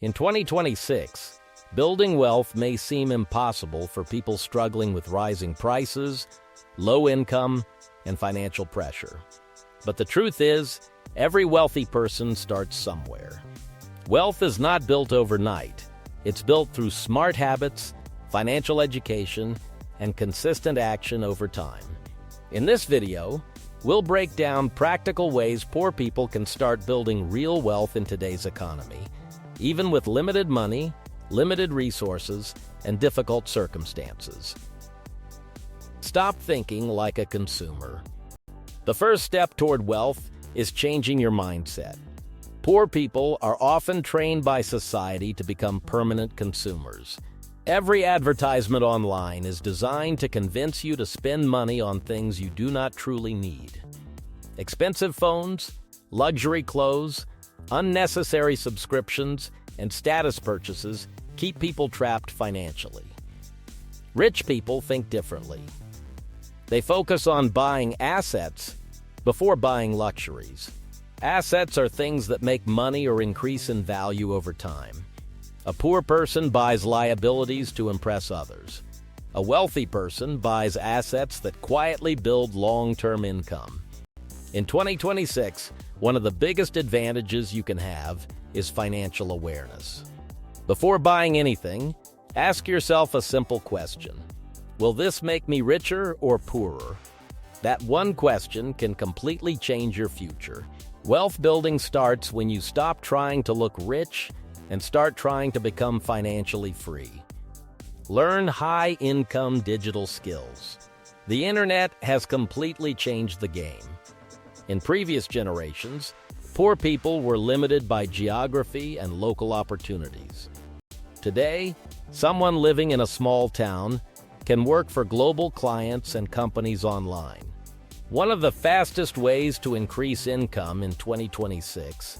In 2026, building wealth may seem impossible for people struggling with rising prices, low income, and financial pressure. But the truth is, every wealthy person starts somewhere. Wealth is not built overnight. It's built through smart habits, financial education, and consistent action over time. In this video, we'll break down practical ways poor people can start building real wealth in today's economy, even with limited money, limited resources, and difficult circumstances. Stop thinking like a consumer. The first step toward wealth is changing your mindset. Poor people are often trained by society to become permanent consumers. Every advertisement online is designed to convince you to spend money on things you do not truly need. Expensive phones, luxury clothes, unnecessary subscriptions, and status purchases keep people trapped financially. Rich people think differently. They focus on buying assets before buying luxuries. Assets are things that make money or increase in value over time. A poor person buys liabilities to impress others. A wealthy person buys assets that quietly build long-term income. In 2026, one of the biggest advantages you can have is financial awareness. Before buying anything, ask yourself a simple question. Will this make me richer or poorer? That one question can completely change your future. Wealth building starts when you stop trying to look rich and start trying to become financially free. Learn high-income digital skills. The internet has completely changed the game. In previous generations, poor people were limited by geography and local opportunities. Today, someone living in a small town can work for global clients and companies online. One of the fastest ways to increase income in 2026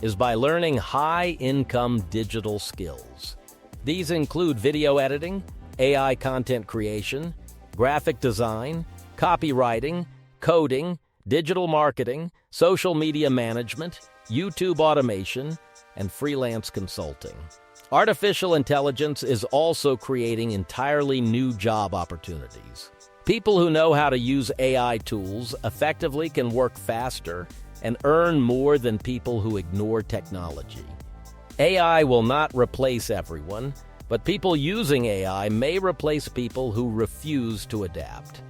is by learning high-income digital skills. These include video editing, AI content creation, graphic design, copywriting, coding, digital marketing, social media management, YouTube automation, and freelance consulting. Artificial intelligence is also creating entirely new job opportunities. People who know how to use AI tools effectively can work faster and earn more than people who ignore technology. AI will not replace everyone, but people using AI may replace people who refuse to adapt.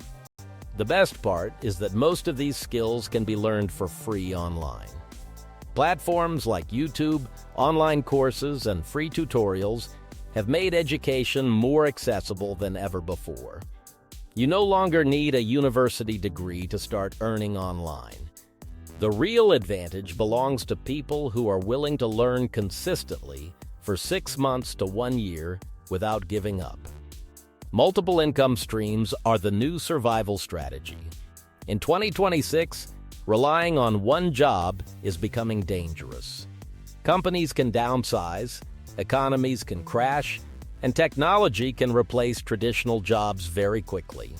The best part is that most of these skills can be learned for free online. Platforms like YouTube, online courses, and free tutorials have made education more accessible than ever before. You no longer need a university degree to start earning online. The real advantage belongs to people who are willing to learn consistently for 6 months to 1 year without giving up. Multiple income streams are the new survival strategy. In 2026, relying on one job is becoming dangerous. Companies can downsize, economies can crash, and technology can replace traditional jobs very quickly.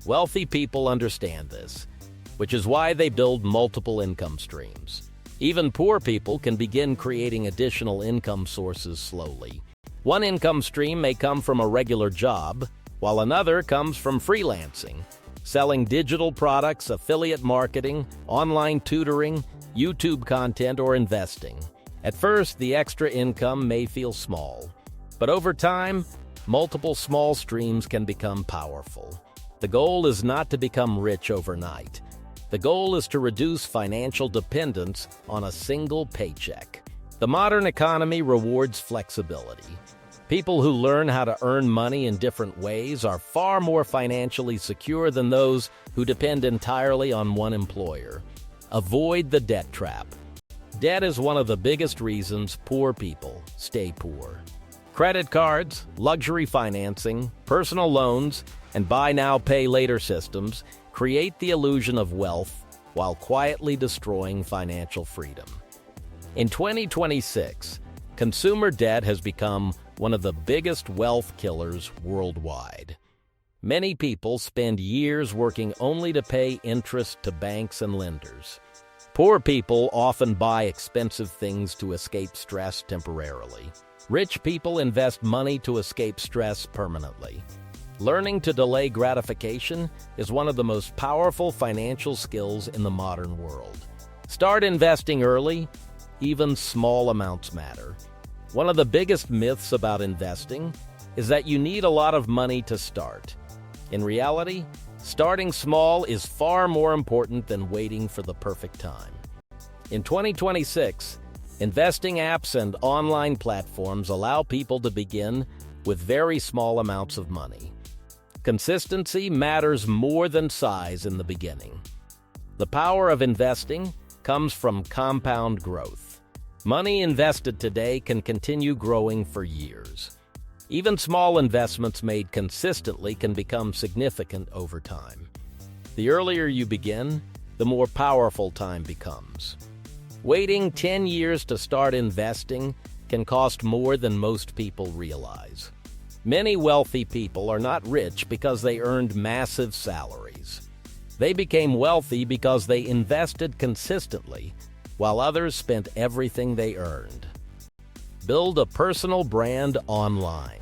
Wealthy people understand this, which is why they build multiple income streams. Even poor people can begin creating additional income sources slowly. One income stream may come from a regular job, while another comes from freelancing, selling digital products, affiliate marketing, online tutoring, YouTube content, or investing. At first, the extra income may feel small, but over time, multiple small streams can become powerful. The goal is not to become rich overnight. The goal is to reduce financial dependence on a single paycheck. The modern economy rewards flexibility. People who learn how to earn money in different ways are far more financially secure than those who depend entirely on one employer. Avoid the debt trap. Debt is one of the biggest reasons poor people stay poor. Credit cards, luxury financing, personal loans, and buy now, pay later systems create the illusion of wealth while quietly destroying financial freedom. In 2026, consumer debt has become one of the biggest wealth killers worldwide. Many people spend years working only to pay interest to banks and lenders. Poor people often buy expensive things to escape stress temporarily. Rich people invest money to escape stress permanently. Learning to delay gratification is one of the most powerful financial skills in the modern world. Start investing early. Even small amounts matter. One of the biggest myths about investing is that you need a lot of money to start. In reality, starting small is far more important than waiting for the perfect time. In 2026, investing apps and online platforms allow people to begin with very small amounts of money. Consistency matters more than size in the beginning. The power of investing comes from compound growth. Money invested today can continue growing for years. Even small investments made consistently can become significant over time. The earlier you begin, the more powerful time becomes. Waiting 10 years to start investing can cost more than most people realize. Many wealthy people are not rich because they earned massive salaries. They became wealthy because they invested consistently, while others spent everything they earned. Build a personal brand online.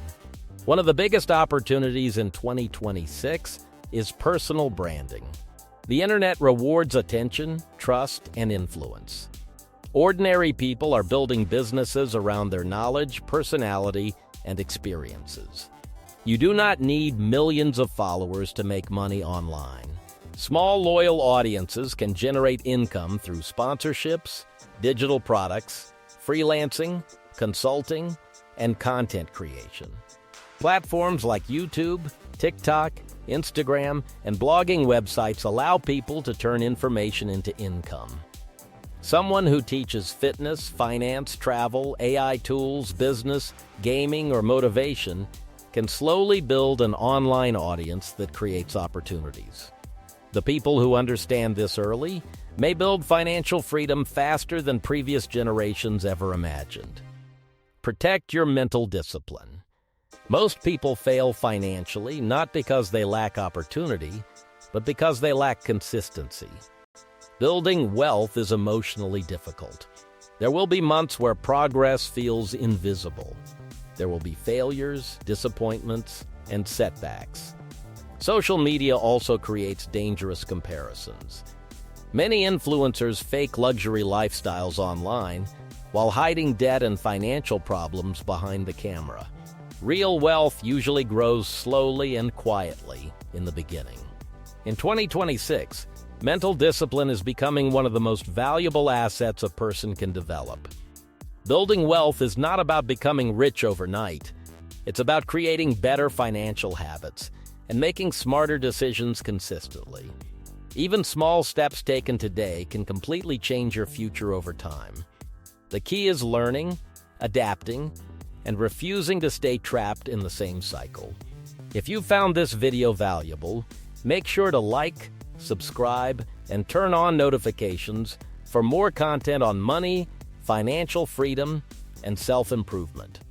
One of the biggest opportunities in 2026 is personal branding. The internet rewards attention, trust, and influence. Ordinary people are building businesses around their knowledge, personality, and experiences. You do not need millions of followers to make money online. Small, loyal audiences can generate income through sponsorships, digital products, freelancing, consulting, and content creation. Platforms like YouTube, TikTok, Instagram, and blogging websites allow people to turn information into income. Someone who teaches fitness, finance, travel, AI tools, business, gaming, or motivation can slowly build an online audience that creates opportunities. The people who understand this early may build financial freedom faster than previous generations ever imagined. Protect your mental discipline. Most people fail financially not because they lack opportunity, but because they lack consistency. Building wealth is emotionally difficult. There will be months where progress feels invisible. There will be failures, disappointments, and setbacks. Social media also creates dangerous comparisons. Many influencers fake luxury lifestyles online while hiding debt and financial problems behind the camera. Real wealth usually grows slowly and quietly in the beginning. In 2026, mental discipline is becoming one of the most valuable assets a person can develop. Building wealth is not about becoming rich overnight. It's about creating better financial habits and making smarter decisions consistently. Even small steps taken today can completely change your future over time. The key is learning, adapting, and refusing to stay trapped in the same cycle. If you found this video valuable, make sure to like, subscribe, and turn on notifications for more content on money, financial freedom, and self-improvement.